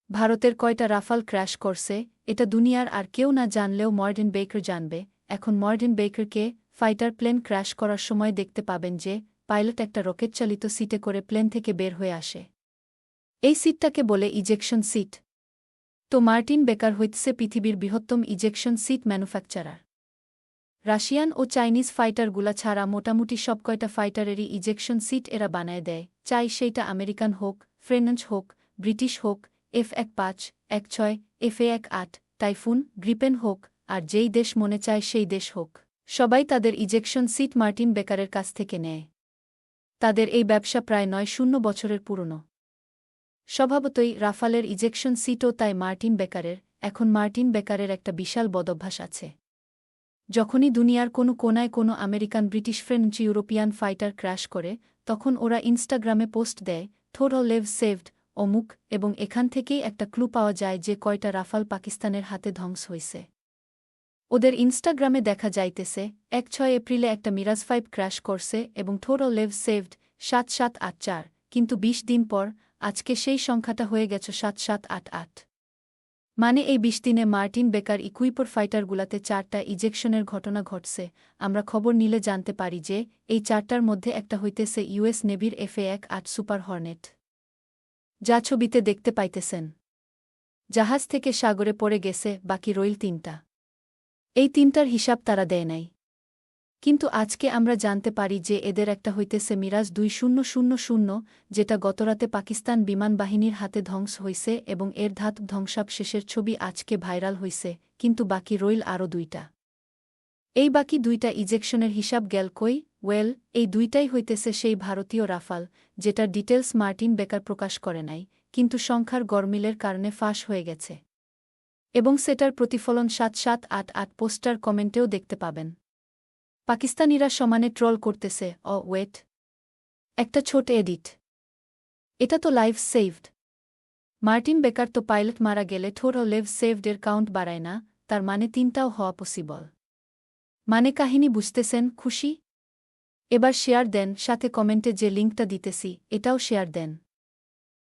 ভারতের কয়টা Rafale crash করছে এটা দুনিয়ার আর কেউ না জানলেও মর্ডেন বেকার জানবে। এখন মর্ডেন বেকারকে ফাইটার প্লেন ক্র্যাশ করার সময় দেখতে পাবেন যে পাইলট একটা রকেটচালিত সিটে করে প্লেন থেকে বের হয়ে আসে। এই সিটটাকে বলে ইজেকশন সিট। তো মার্টিন বেকার হইতেছে পৃথিবীর বৃহত্তম ইজেকশন সিট ম্যানুফ্যাকচারার। রাশিয়ান ও চাইনিজ ফাইটারগুলা ছাড়া মোটামুটি সবকয়টা ফাইটারেরই ইজেকশন সিট এরা বানায় দেয়, চাই সেইটা আমেরিকান হোক, ফ্রেঞ্চ হোক, ব্রিটিশ হোক, F-15, F-16, F-18, typhoon, Gripen হোক, আর যেই দেশ মনে চায় সেই দেশ হোক, সবাই তাদের ইজেকশন সিট মার্টিন বেকারের কাছ থেকে নেয়। তাদের এই ব্যবসা প্রায় ৯০ বছরের পুরনো। স্বভাবতই রাফালের ইজেকশন সিটও তাই মার্টিন বেকারের। এখন মার্টিন বেকারের একটা বিশাল বদভ্যাস আছে। যখনই দুনিয়ার কোনো কোনায় কোনো American, British, French, European fighter crash করে, তখন ওরা ইনস্টাগ্রামে পোস্ট দেয়, "থোড় লেভ সেভড" অমুক, এবং এখান থেকেই একটা ক্লু পাওয়া যায় যে কয়টা রাফাল পাকিস্তানের হাতে ধ্বংস হইছে। ওদের ইনস্টাগ্রামে দেখা যাইতেছে ১-৬ এপ্রিলে একটা মিরাজ ৫ ক্র্যাশ করছে এবং থোড় লেভ সেভড ৭-৭-৮-৪, কিন্তু ২০ দিন পর আজকে সেই সংখ্যাটা হয়ে গেছে ৭-৭-৮-৮। মানে এই ২০ দিনে মার্টিন বেকার ইকুইপর ফাইটারগুলাতে ৪টা ইজেকশনের ঘটনা ঘটছে। আমরা খবর নিলে জানতে পারি যে এই ৪টার মধ্যে একটা হইতেছে ইউএস নেভির F-18 সুপার হর্নেট, যা ছবিতে দেখতে পাইতেছেন। জাহাজ থেকে সাগরে পড়ে গেছে, বাকি রইল ৩টা। এই ৩টার হিসাব তারা দেয় নাই। কিন্তু আজকে আমরা জানতে পারি যে এদের একটা হইতেছে মিরাজ ২০০০, যেটা গতরাতে পাকিস্তান বিমান বাহিনীর হাতে ধ্বংস হইছে এবং এর ধ্বংসাবশেষের ছবি আজকে ভাইরাল হইছে, কিন্তু বাকি রইল আরও ২টা। এই বাকি ২টা ইজেকশনের হিসাব গেল কই? ওয়েল, এই ২টাই হইতেছে সেই ভারতীয় রাফাল, যেটার ডিটেলস মার্টিন বেকার প্রকাশ করে নাই, কিন্তু সংখ্যার গরমিলের কারণে ফাঁস হয়ে গেছে। এবং সেটার প্রতিফলন ৭-৭-৮-৮ পোস্টার কমেন্টেও দেখতে পাবেন। পাকিস্তানিরা সমানে ট্রল করতেছে, ওয়েট, একটা ছোট এডিট, এটা তো লাইভ সেভড। মার্টিন বেকার তো পাইলট মারা গেলে থোড় লেভ সেভড এর কাউন্ট বাড়ায় না, তার মানে ৩টাও হওয়া পসিবল। মানে কাহিনী বুঝতেছেন? খুশি? এবার শেয়ার দেন, সাথে কমেন্টে যে লিঙ্কটা দিতেছি এটাও শেয়ার দেন।